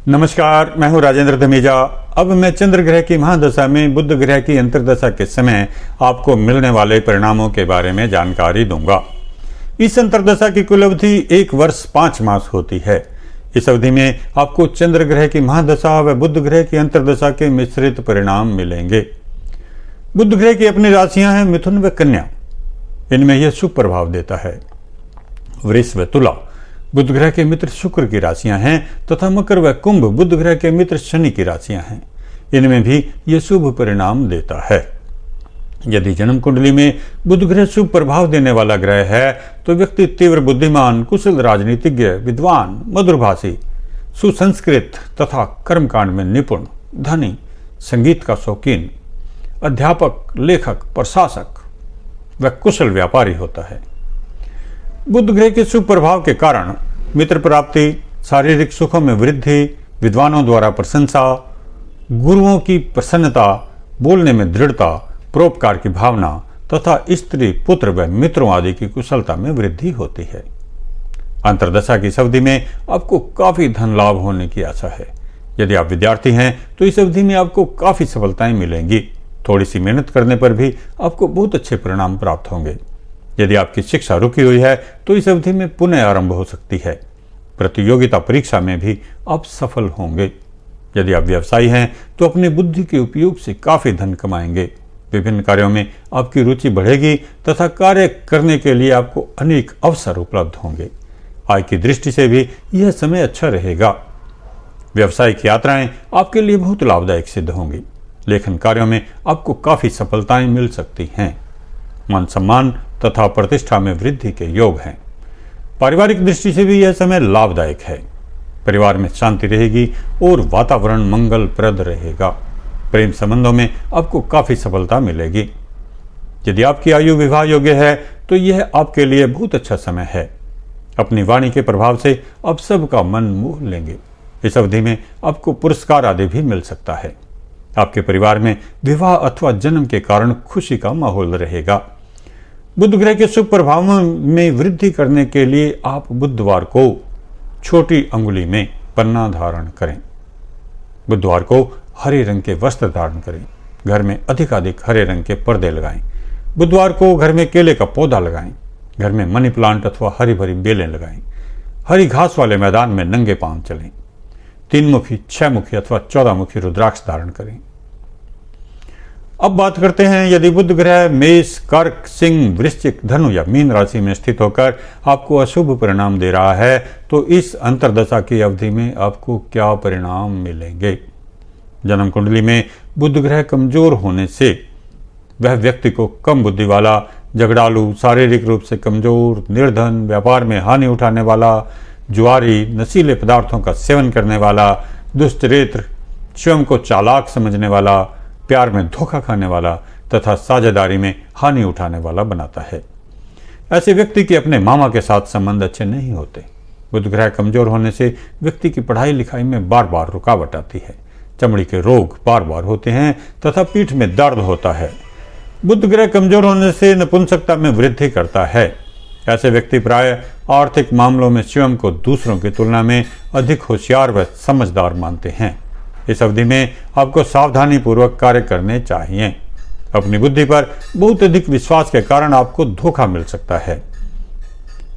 नमस्कार, मैं हूं राजेंद्र धमीजा। अब मैं चंद्र ग्रह की महादशा में बुध ग्रह की अंतर्दशा के समय आपको मिलने वाले परिणामों के बारे में जानकारी दूंगा। इस अंतर्दशा की कुल अवधि 1 वर्ष 5 मास होती है। इस अवधि में आपको चंद्र ग्रह की महादशा व बुध ग्रह की अंतर्दशा के मिश्रित परिणाम मिलेंगे। बुध ग्रह की अपनी राशियां हैं मिथुन व कन्या, इनमें यह शुभ प्रभाव देता है। वृष व तुला बुध ग्रह के मित्र शुक्र की राशियां हैं तथा मकर व कुंभ बुध ग्रह के मित्र शनि की राशियां हैं, इनमें भी यह शुभ परिणाम देता है। यदि जन्म कुंडली में बुध ग्रह शुभ प्रभाव देने वाला ग्रह है तो व्यक्ति तीव्र बुद्धिमान, कुशल राजनीतिज्ञ, विद्वान, मधुरभाषी, सुसंस्कृत तथा कर्मकांड में निपुण, धनी, संगीत का शौकीन, अध्यापक, लेखक, प्रशासक व कुशल व्यापारी होता है। बुध ग्रह के शुभ प्रभाव के कारण मित्र प्राप्ति, शारीरिक सुखों में वृद्धि, विद्वानों द्वारा प्रशंसा, गुरुओं की प्रसन्नता, बोलने में दृढ़ता, परोपकार की भावना तथा स्त्री, पुत्र व मित्रों आदि की कुशलता में वृद्धि होती है। अंतर्दशा की इस अवधि में आपको काफी धन लाभ होने की आशा है। यदि आप विद्यार्थी हैं तो इस अवधि में आपको काफी सफलताएं मिलेंगी। थोड़ी सी मेहनत करने पर भी आपको बहुत अच्छे परिणाम प्राप्त होंगे। यदि आपकी शिक्षा रुकी हुई है तो इस अवधि में पुनः आरंभ हो सकती है। प्रतियोगिता परीक्षा में भी आप सफल होंगे। यदि आप व्यवसायी हैं तो अपनी बुद्धि के उपयोग से काफी धन कमाएंगे। विभिन्न कार्यों में आपकी रुचि बढ़ेगी तथा कार्य करने के लिए आपको अनेक अवसर उपलब्ध होंगे। आय की दृष्टि से भी यह समय अच्छा रहेगा। व्यावसायिक यात्राएं आपके लिए बहुत लाभदायक सिद्ध होंगी। लेखन कार्यों में आपको काफी सफलताएं मिल सकती हैं। मान सम्मान तथा प्रतिष्ठा में वृद्धि के योग हैं। पारिवारिक दृष्टि से भी यह समय लाभदायक है। परिवार में शांति रहेगी और वातावरण मंगलप्रद रहेगा। प्रेम संबंधों में आपको काफी सफलता मिलेगी। यदि आपकी आयु विवाह योग्य है तो यह आपके लिए बहुत अच्छा समय है। अपनी वाणी के प्रभाव से आप सबका मन मोह लेंगे। इस अवधि में आपको पुरस्कार आदि भी मिल सकता है। आपके परिवार में विवाह अथवा जन्म के कारण खुशी का माहौल रहेगा। बुध ग्रह के शुभ प्रभावों में वृद्धि करने के लिए आप बुधवार को छोटी अंगुली में पन्ना धारण करें। बुधवार को हरे रंग के वस्त्र धारण करें। घर में अधिकाधिक हरे रंग के पर्दे लगाएं। बुधवार को घर में केले का पौधा लगाएं। घर में मनी प्लांट अथवा हरी भरी बेलें लगाएं। हरी घास वाले मैदान में नंगे पांव चलें। 3 मुखी, 6 मुखी अथवा 14 मुखी रुद्राक्ष धारण करें। अब बात करते हैं, यदि बुध ग्रह मेष, कर्क, सिंह, वृश्चिक, धनु या मीन राशि में स्थित होकर आपको अशुभ परिणाम दे रहा है तो इस अंतर्दशा की अवधि में आपको क्या परिणाम मिलेंगे। जन्म कुंडली में बुध ग्रह कमजोर होने से वह व्यक्ति को कम बुद्धि वाला, झगड़ालू, शारीरिक रूप से कमजोर, निर्धन, व्यापार में हानि उठाने वाला, जुआरी, नशीले पदार्थों का सेवन करने वाला, दुष्चरित्र, स्वयं को चालाक समझने वाला, प्यार में धोखा खाने वाला तथा साझेदारी में हानि उठाने वाला बनाता है। ऐसे व्यक्ति के अपने मामा के साथ संबंध अच्छे नहीं होते। बुध ग्रह कमजोर होने से व्यक्ति की पढ़ाई लिखाई में बार बार रुकावट आती है। चमड़ी के रोग बार बार होते हैं तथा पीठ में दर्द होता है। बुध ग्रह कमजोर होने से नपुंसकता में वृद्धि करता है। ऐसे व्यक्ति प्राय आर्थिक मामलों में स्वयं को दूसरों की तुलना में अधिक होशियार व समझदार मानते हैं। इस अवधि में आपको सावधानी पूर्वक कार्य करने चाहिए। अपनी बुद्धि पर बहुत अधिक विश्वास के कारण आपको धोखा मिल सकता है।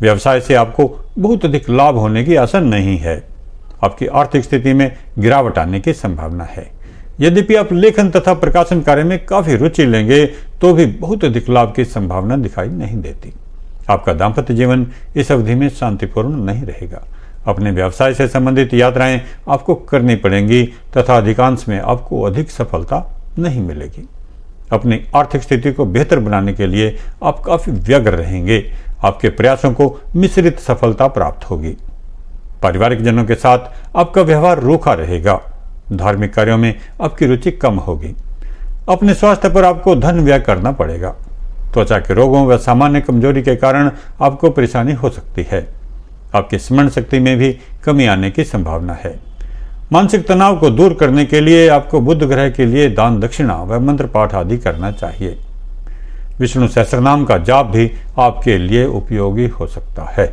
व्यवसाय से आपको बहुत अधिक लाभ होने की आशा नहीं है। आपकी आर्थिक स्थिति में गिरावट आने की संभावना है। यद्यपि आप लेखन तथा प्रकाशन कार्य में काफी रुचि लेंगे तो भी बहुत अधिक लाभ की संभावना दिखाई नहीं देती। आपका दाम्पत्य जीवन इस अवधि में शांतिपूर्ण नहीं रहेगा। अपने व्यवसाय से संबंधित यात्राएं आपको करनी पड़ेंगी तथा अधिकांश में आपको अधिक सफलता नहीं मिलेगी। अपनी आर्थिक स्थिति को बेहतर बनाने के लिए आप काफी व्यग्र रहेंगे। आपके प्रयासों को मिश्रित सफलता प्राप्त होगी। पारिवारिक जनों के साथ आपका व्यवहार रूखा रहेगा। धार्मिक कार्यों में आपकी रुचि कम होगी। अपने स्वास्थ्य पर आपको धन व्यय करना पड़ेगा। त्वचा के रोगों व सामान्य कमजोरी के कारण आपको परेशानी हो सकती है। आपकी स्मरण शक्ति में भी कमी आने की संभावना है। मानसिक तनाव को दूर करने के लिए आपको बुध ग्रह के लिए दान दक्षिणा व मंत्र पाठ आदि करना चाहिए। विष्णु सहस्त्रनाम का जाप भी आपके लिए उपयोगी हो सकता है।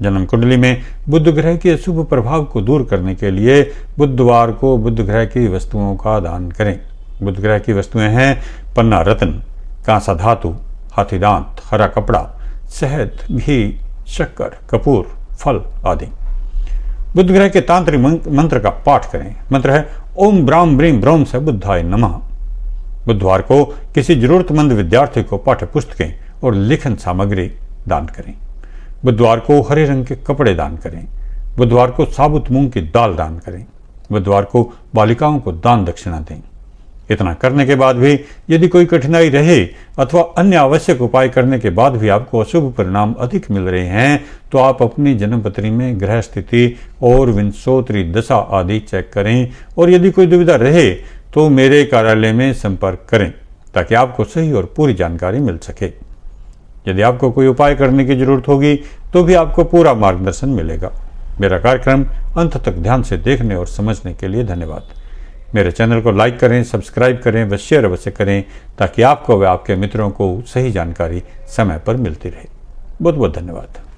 जन्म कुंडली में बुध ग्रह के अशुभ प्रभाव को दूर करने के लिए बुधवार को बुध ग्रह की वस्तुओं का दान करें। बुध ग्रह की वस्तुएं हैं पन्ना रत्न, कांसा धातु, हाथी दांत, हरा कपड़ा, शहद, घी, शक्कर, कपूर, फल आदि। बुध ग्रह के तांत्रिक मंत्र का पाठ करें। मंत्र है ओम ब्राम ब्रीम ब्रोम से बुद्धाय नमः। बुधवार को किसी जरूरतमंद विद्यार्थी को पाठ्य पुस्तकें और लेखन सामग्री दान करें। बुधवार को हरे रंग के कपड़े दान करें। बुधवार को साबुत मूंग की दाल दान करें। बुधवार को बालिकाओं को दान दक्षिणा दें। इतना करने के बाद भी यदि कोई कठिनाई रहे अथवा अन्य आवश्यक उपाय करने के बाद भी आपको अशुभ परिणाम अधिक मिल रहे हैं तो आप अपनी जन्मपत्री में ग्रह स्थिति और विंशोत्तरी दशा आदि चेक करें और यदि कोई दुविधा रहे तो मेरे कार्यालय में संपर्क करें ताकि आपको सही और पूरी जानकारी मिल सके। यदि आपको कोई उपाय करने की जरूरत होगी तो भी आपको पूरा मार्गदर्शन मिलेगा। मेरा कार्यक्रम अंत तक ध्यान से देखने और समझने के लिए धन्यवाद। मेरे चैनल को लाइक करें, सब्सक्राइब करें व शेयर अवश्य करें ताकि आपको व आपके मित्रों को सही जानकारी समय पर मिलती रहे। बहुत बहुत धन्यवाद।